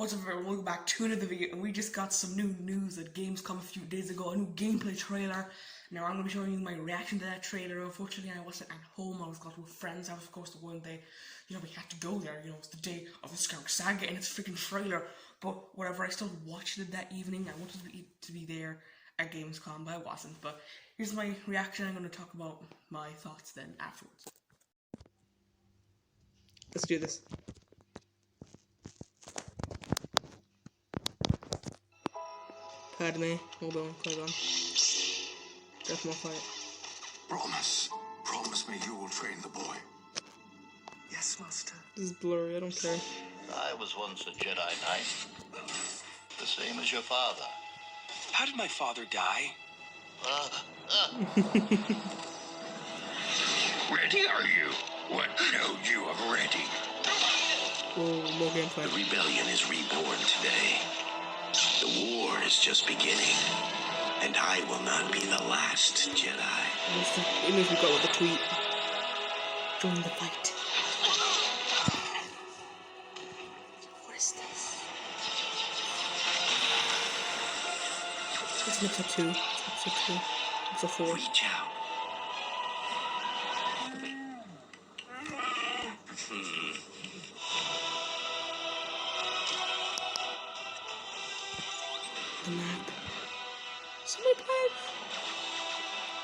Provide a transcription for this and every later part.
What's up everyone, welcome back to another video, and we just got some new news at Gamescom a few days ago, a new gameplay trailer. Now I'm going to be showing you my reaction to that trailer. Unfortunately I wasn't at home, I was got with friends. I was of course the one day, we had to go there, it's the day of the Skywalker Saga and it's freaking trailer. But whatever, I still watched it that evening. I wanted to be there at Gamescom, but I wasn't. But here's my reaction. I'm going to talk about my thoughts then afterwards. Let's do this. Padme, hold on, That's my fight. Promise me you will train the boy. Yes, Master. This is blurry, I don't care. I was once a Jedi Knight. The same as your father. How did my father die? Ready are you? What showed you of ready? Whoa, more gameplay. The rebellion is reborn today. The war is just beginning, and I will not be the last Jedi. What's the image we got with the tweet? Join the fight. What is this? It's episode 2. Episode 4. Reach out. The map. So many planets.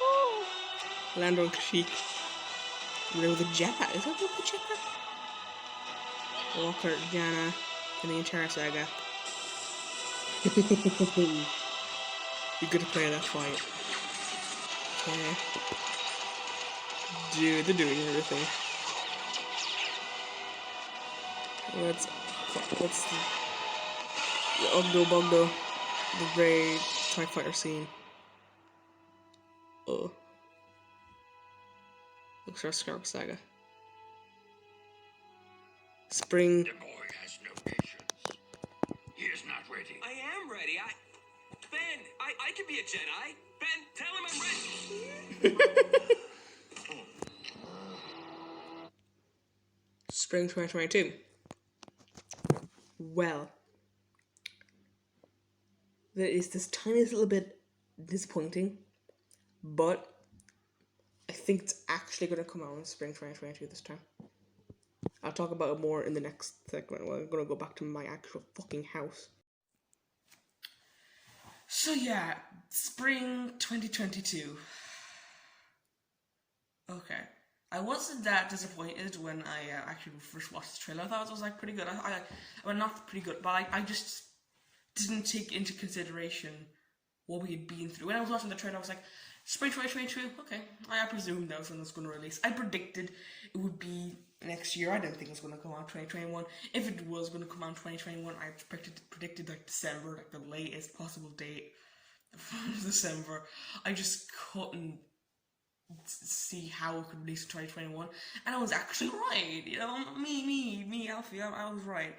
Oh. Land on Kashyyyk. There was a Jedi. Is that the Jedi? Walker, Jana, and the entire Saga. Be good to play that fight. Okay. Dude, they're doing everything. What's the Ogdo Bogdo, the Ray TIE Fighter scene. Oh. Looks like Skywalker Saga. Spring. The boy has no patience. He is not ready. I am ready. Ben, I can be a Jedi. Ben, tell him I'm ready. Spring 2022. Well, that is this tiniest little bit disappointing, but I think it's actually going to come out in spring 2022 this time. I'll talk about it more in the next segment. Well, I'm going to go back to my actual fucking house. So yeah, spring 2022. Okay. I wasn't that disappointed when I actually first watched the trailer. I thought it was like pretty good. Well, not pretty good, but I just didn't take into consideration what we had been through. When I was watching the trailer, I was like, spring 2022, okay. I presumed that was when it was going to release. I predicted it would be next year. I didn't think it was going to come out 2021. If it was going to come out in 2021, I predicted like December, like the latest possible date of December. I just couldn't see how it could release in 2021, and I was actually right. Me, Alfie, I was right.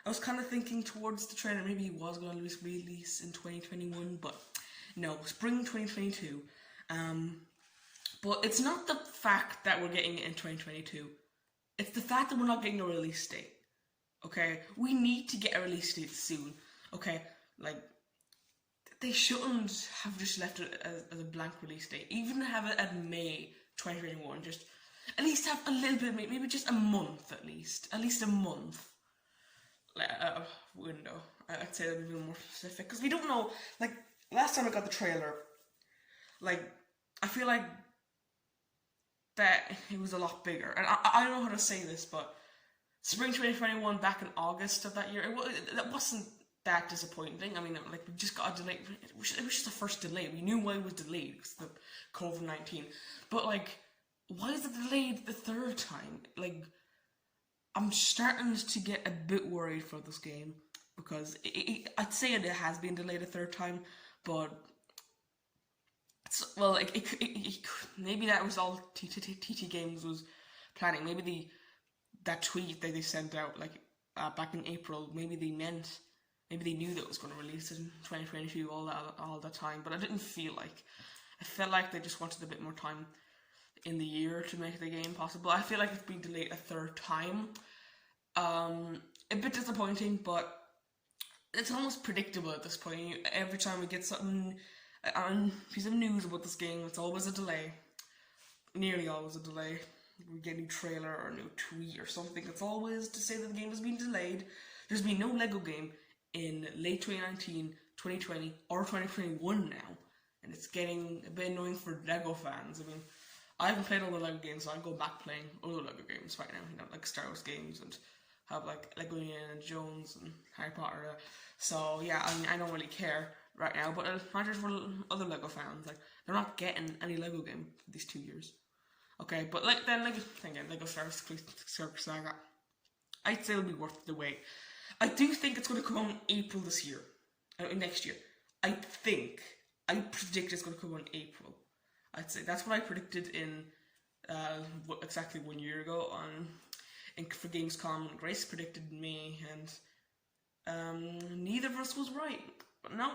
I was kind of thinking towards the trailer, maybe he was going to release in 2021, but no, spring 2022. But it's not the fact that we're getting it in 2022. It's the fact that we're not getting a release date. Okay, we need to get a release date soon. Okay, like, they shouldn't have just left it as a blank release date. Even have it at May 2021. Just at least have a little bit, maybe just a month at least. At least a month. Window. I'd say that'd be a little more specific. Because we don't know, like, last time I got the trailer, like, I feel like that it was a lot bigger. And I don't know how to say this, but spring 2021 back in August of that year, that wasn't that disappointing. I mean, like, we just got a delay. It was just the first delay. We knew why it was delayed, because the COVID-19. But, like, why is it delayed the third time? Like, I'm starting to get a bit worried for this game, because I'd say it has been delayed a third time, but well, maybe that was all TT Games was planning. Maybe that tweet that they sent out, like, back in April, maybe they knew that it was going to release it in 2022 all the time, but I didn't feel like. I felt like they just wanted a bit more time in the year to make the game possible. I feel like it's been delayed a third time. A bit disappointing, but it's almost predictable at this point. Every time we get something on piece of news about this game, it's always a delay. Nearly always a delay. We get a new trailer or a new tweet or something. It's always to say that the game has been delayed. There's been no Lego game in late 2019, 2020, or 2021 now, and it's getting a bit annoying for Lego fans. I mean, I haven't played all the Lego games, so I go back playing other Lego games right now. You know, like Star Wars games and have like Lego Indiana Jones and Harry Potter. So yeah, I mean, I don't really care right now, but it matters for other Lego fans. Like, they're not getting any Lego game for these 2 years. Okay, but like then Lego Star Wars Saga, I'd say it'll be worth the wait. I do think it's going to come out in April this year, next year. I predict it's going to come out in April. I'd say that's what I predicted in exactly 1 year ago for Gamescom. Grace predicted in May, and neither of us was right. But no.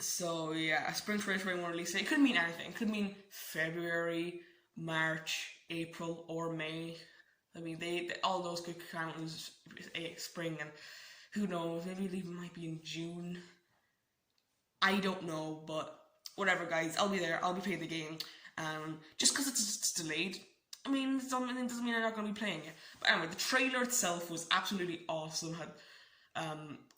So yeah, a spring 2021 release. It could mean anything. It could mean February, March, April, or May. I mean, they all those could come out in spring, and who knows? Maybe it even might be in June. I don't know, but whatever, guys. I'll be there. I'll be playing the game. Just because it's delayed, I mean, it doesn't mean I'm not going to be playing it. But anyway, the trailer itself was absolutely awesome.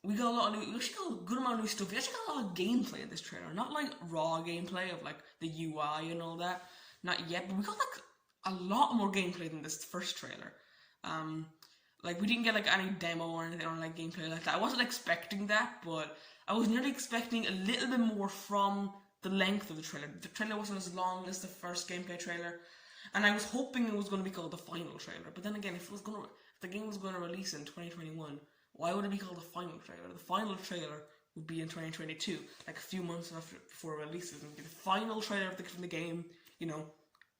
We got a lot of we actually got a good amount of new stuff. We actually got a lot of gameplay in this trailer. Not like raw gameplay of like the UI and all that. Not yet, but we got like a lot more gameplay than this first trailer. Like, we didn't get like any demo or anything on like gameplay like that. I wasn't expecting that, but I was nearly expecting a little bit more from the length of the trailer. The trailer wasn't as long as the first gameplay trailer, and I was hoping it was going to be called the final trailer. But then again, if the game was going to release in 2021, why would it be called the final trailer? The final trailer would be in 2022, like a few months before it releases, and be the final trailer from the game. You know,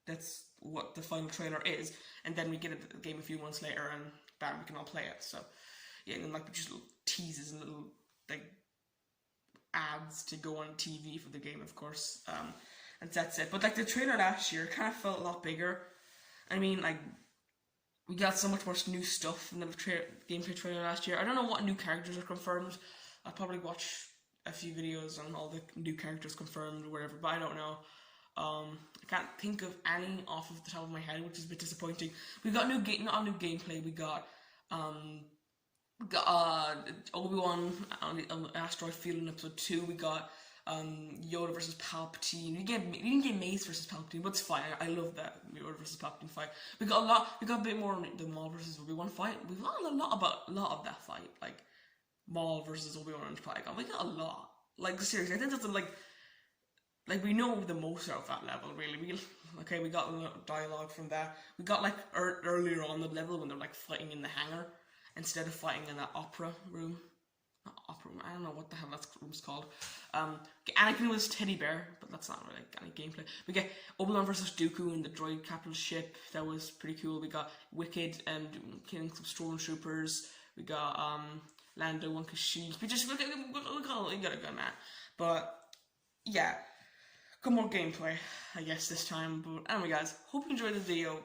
that's what the final trailer is, and then we get the game a few months later, and bam, we can all play it. So yeah, and like just little teases and little like ads to go on TV for the game, of course. And that's it. But like the trailer last year kind of felt a lot bigger. I mean, like, we got so much more new stuff in the gameplay trailer last year. I don't know what new characters are confirmed. I'll probably watch a few videos on all the new characters confirmed or whatever, but I don't know. I can't think of any off of the top of my head, which is a bit disappointing. We got not new gameplay. We got Obi-Wan on Asteroid Field in episode 2. We got Yoda versus Palpatine. We didn't get Mace versus Palpatine, but it's fine. I love that Yoda versus Palpatine fight. We got a bit more on the Maul versus Obi-Wan fight. We got a lot of that fight, like Maul versus Obi-Wan and Qui-Gon. We got a lot. Like, seriously, I think that's like we know the most out of that level, really. We got a lot of dialogue from that. We got like earlier on the level when they're like fighting in the hangar instead of fighting in that opera room. Not opera room, I don't know what the hell that room's called. Anakin was teddy bear, but that's not really any gameplay. We get Obi-Wan versus Dooku in the droid capital ship. That was pretty cool. We got Wicked and killing some stormtroopers. We got Lando and Kashyyyk. We got a good man. But yeah, got more gameplay, I guess, this time. But anyway, guys, hope you enjoyed the video.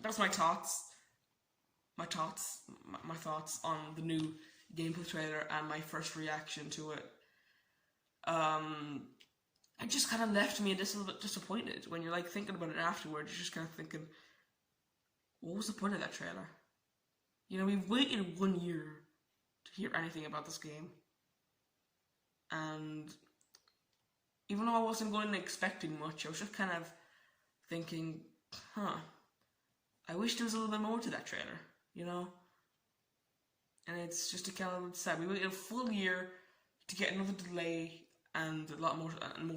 That's my thoughts. My thoughts on the new gameplay trailer and my first reaction to it. It just kind of left me a little bit disappointed when you're like thinking about it afterwards. You're just kind of thinking, what was the point of that trailer? You know, we've waited 1 year to hear anything about this game, and even though I wasn't going expecting much, I was just kind of thinking, I wish there was a little bit more to that trailer, you know? And it's just a kind of sad. We waited a full year to get another delay and a lot more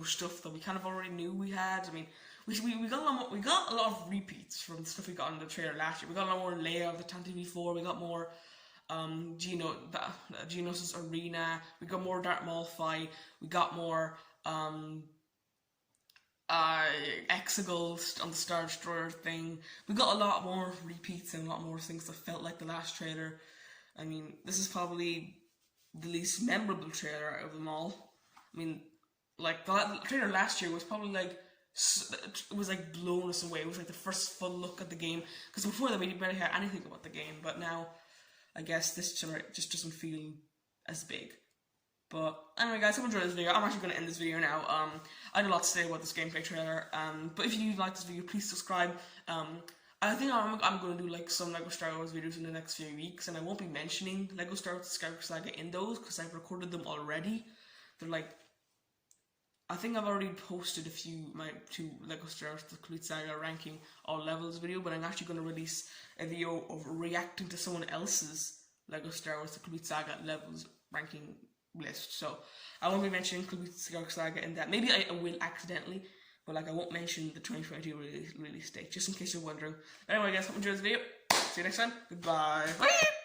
stuff that we kind of already knew we had. I mean, we got a lot of repeats from the stuff we got in the trailer last year. We got a lot more Leia of the Tantive 4. We got more Geonosis Arena. We got more Darth Maul fight. We got more Exegol on the Star Destroyer thing. We got a lot more repeats and a lot more things that felt like the last trailer. I mean, this is probably the least memorable trailer out of them all. I mean, like, the trailer last year was probably like, it was like blowing us away. It was like the first full look at the game, because before that we didn't really hear anything about the game. But now I guess this summer just doesn't feel as big. But anyway, guys, hope you enjoyed this video. I'm actually going to end this video now. I had a lot to say about this gameplay trailer. But if you like this video, please subscribe. I think I'm going to do like some LEGO Star Wars videos in the next few weeks, and I won't be mentioning LEGO Star Wars Skywalker Saga in those because I've recorded them already. They're like, I think I've already posted my two LEGO Star Wars The Complete Saga ranking all levels video, but I'm actually going to release a video of reacting to someone else's LEGO Star Wars The Complete Saga levels ranking list. So I won't be mentioning Complete Skywalker Saga in that. Maybe I will accidentally, but like I won't mention the 2022 release date, just in case you're wondering. Anyway, guys, hope you enjoyed this video. See you next time. Goodbye. Bye.